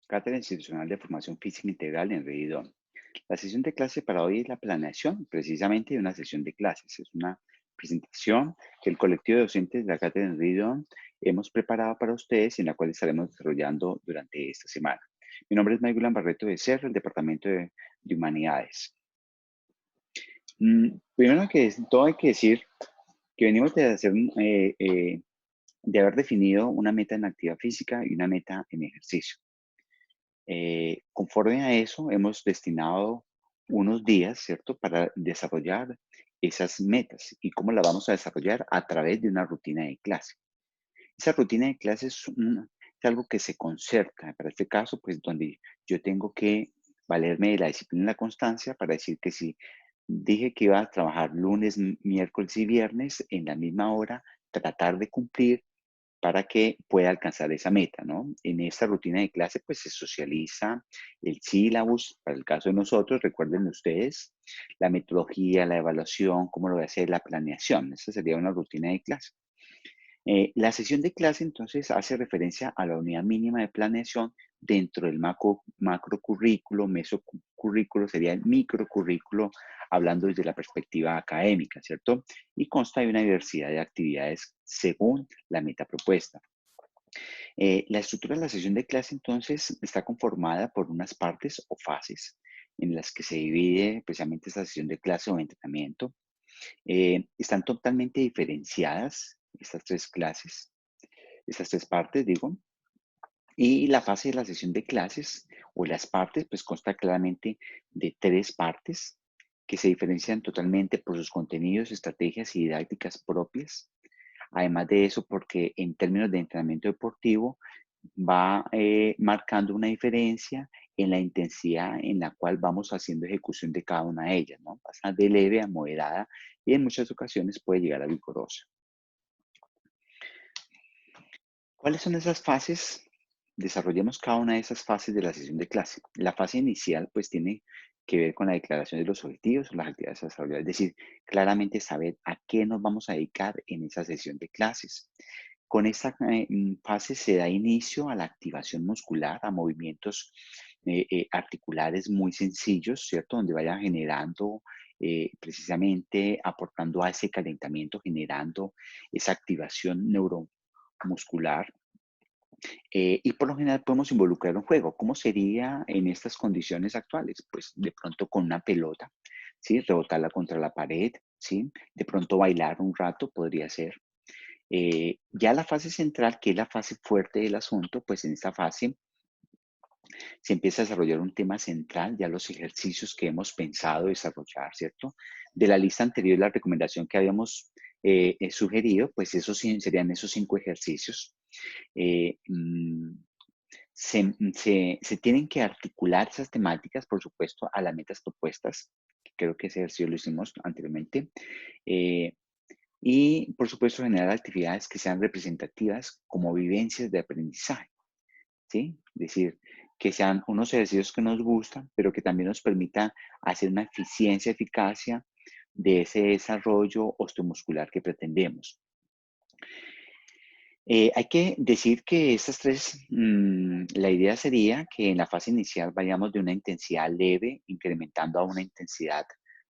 Cátedra Institucional de Formación Física Integral en Redidón. La sesión de clase para hoy es la planeación precisamente de una sesión de clases. Es una presentación que el colectivo de docentes de la Cátedra en Redidón hemos preparado para ustedes y en la cual estaremos desarrollando durante esta semana. Mi nombre es Michael Barreto de CER, del Departamento de Humanidades. Primero que todo hay que decir que venimos de haber definido una meta en actividad física y una meta en ejercicio. Conforme a eso, hemos destinado unos días, ¿cierto?, para desarrollar esas metas. ¿Y cómo las vamos a desarrollar? A través de una rutina de clase. Esa rutina de clase es algo que se concerta. Para este caso, pues, donde yo tengo que valerme de la disciplina y la constancia para decir que si dije que iba a trabajar lunes, miércoles y viernes en la misma hora, tratar de cumplir para que pueda alcanzar esa meta, ¿no? En esta rutina de clase, pues se socializa el sílabus, para el caso de nosotros, recuerden ustedes, la metodología, la evaluación, cómo lo voy a hacer, la planeación. Esa sería una rutina de clase. La sesión de clase entonces hace referencia a la unidad mínima de planeación dentro del macrocurrículo, mesocurrículo sería el microcurrículo, hablando desde la perspectiva académica, ¿cierto? Y consta de una diversidad de actividades según la meta propuesta. La estructura de la sesión de clase entonces está conformada por unas partes o fases en las que se divide precisamente esta sesión de clase o entrenamiento. Están totalmente diferenciadas estas tres clases, estas tres partes, digo, y la fase de la sesión de clases o las partes, pues consta claramente de tres partes que se diferencian totalmente por sus contenidos, estrategias y didácticas propias. Además de eso, porque en términos de entrenamiento deportivo va marcando una diferencia en la intensidad en la cual vamos haciendo ejecución de cada una de ellas, ¿no? Pasa de leve a moderada y en muchas ocasiones puede llegar a vigorosa. ¿Cuáles son esas fases? Desarrollemos cada una de esas fases de la sesión de clase. La fase inicial, pues, tiene que ver con la declaración de los objetivos o las actividades a desarrollar, es decir, claramente saber a qué nos vamos a dedicar en esa sesión de clases. Con esta fase se da inicio a la activación muscular, a movimientos articulares muy sencillos, ¿cierto? Donde vaya generando, precisamente aportando a ese calentamiento, generando esa activación neuromuscular. Y por lo general podemos involucrar un juego. ¿Cómo sería en estas condiciones actuales? Pues de pronto con una pelota, ¿sí? Rebotarla contra la pared, ¿sí? De pronto bailar un rato podría ser. Ya la fase central, que es la fase fuerte del asunto, pues en esta fase se empieza a desarrollar un tema central, ya los ejercicios que hemos pensado desarrollar, ¿cierto? De la lista anterior, la recomendación que habíamos sugerido, pues esos serían esos 5 ejercicios. Eh, mm, se tienen que articular esas temáticas, por supuesto, a las metas propuestas, que creo que ese ejercicio lo hicimos anteriormente. Eh, y, por supuesto, generar actividades que sean representativas como vivencias de aprendizaje, ¿sí? Es decir, que sean unos ejercicios que nos gustan, pero que también nos permitan hacer una eficacia de ese desarrollo osteomuscular que pretendemos. Hay que decir que estas tres, la idea sería que en la fase inicial vayamos de una intensidad leve, incrementando a una intensidad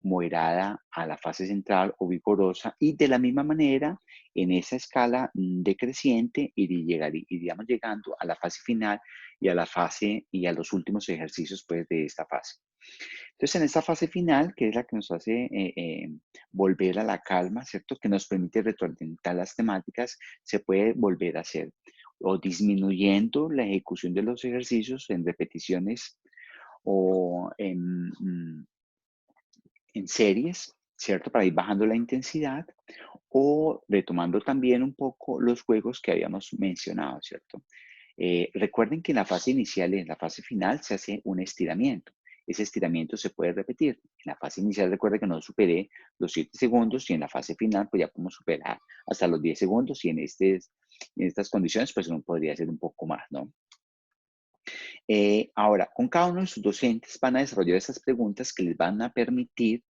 moderada a la fase central o vigorosa, y de la misma manera, en esa escala decreciente, iríamos llegando a la fase final y a la fase y a los últimos ejercicios pues, de esta fase. Entonces, en esta fase final, que es la que nos hace volver a la calma, ¿cierto? Que nos permite retroalimentar las temáticas, se puede volver a hacer o disminuyendo la ejecución de los ejercicios en repeticiones o en series, ¿cierto? Para ir bajando la intensidad o retomando también un poco los juegos que habíamos mencionado, ¿cierto? Recuerden que en la fase inicial y en la fase final se hace un estiramiento. Ese estiramiento se puede repetir. En la fase inicial recuerden que no superé los 7 segundos y en la fase final pues ya podemos superar hasta los 10 segundos y en estas condiciones pues uno podría hacer un poco más, ¿no? Ahora, con cada uno de sus docentes van a desarrollar esas preguntas que les van a permitir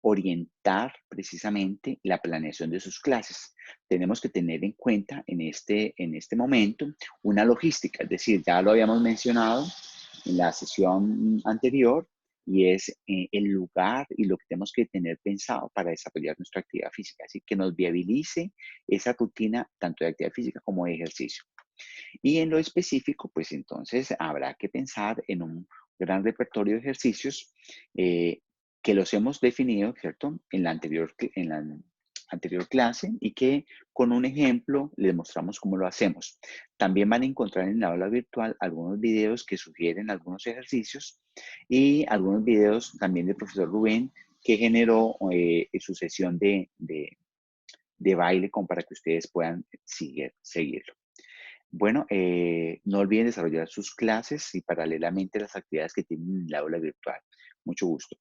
orientar precisamente la planeación de sus clases. Tenemos que tener en cuenta en este momento una logística, es decir, ya lo habíamos mencionado, en la sesión anterior y es el lugar y lo que tenemos que tener pensado para desarrollar nuestra actividad física. Así que nos viabilice esa rutina tanto de actividad física como de ejercicio. Y en lo específico, pues entonces habrá que pensar en un gran repertorio de ejercicios eh, que los hemos definido, ¿cierto? En la anterior clase y que con un ejemplo les mostramos cómo lo hacemos. También van a encontrar en la aula virtual algunos videos que sugieren algunos ejercicios y algunos videos también del profesor Rubén que generó su sesión de baile como para que ustedes puedan seguirlo. Bueno, no olviden desarrollar sus clases y paralelamente las actividades que tienen en el aula virtual. Mucho gusto.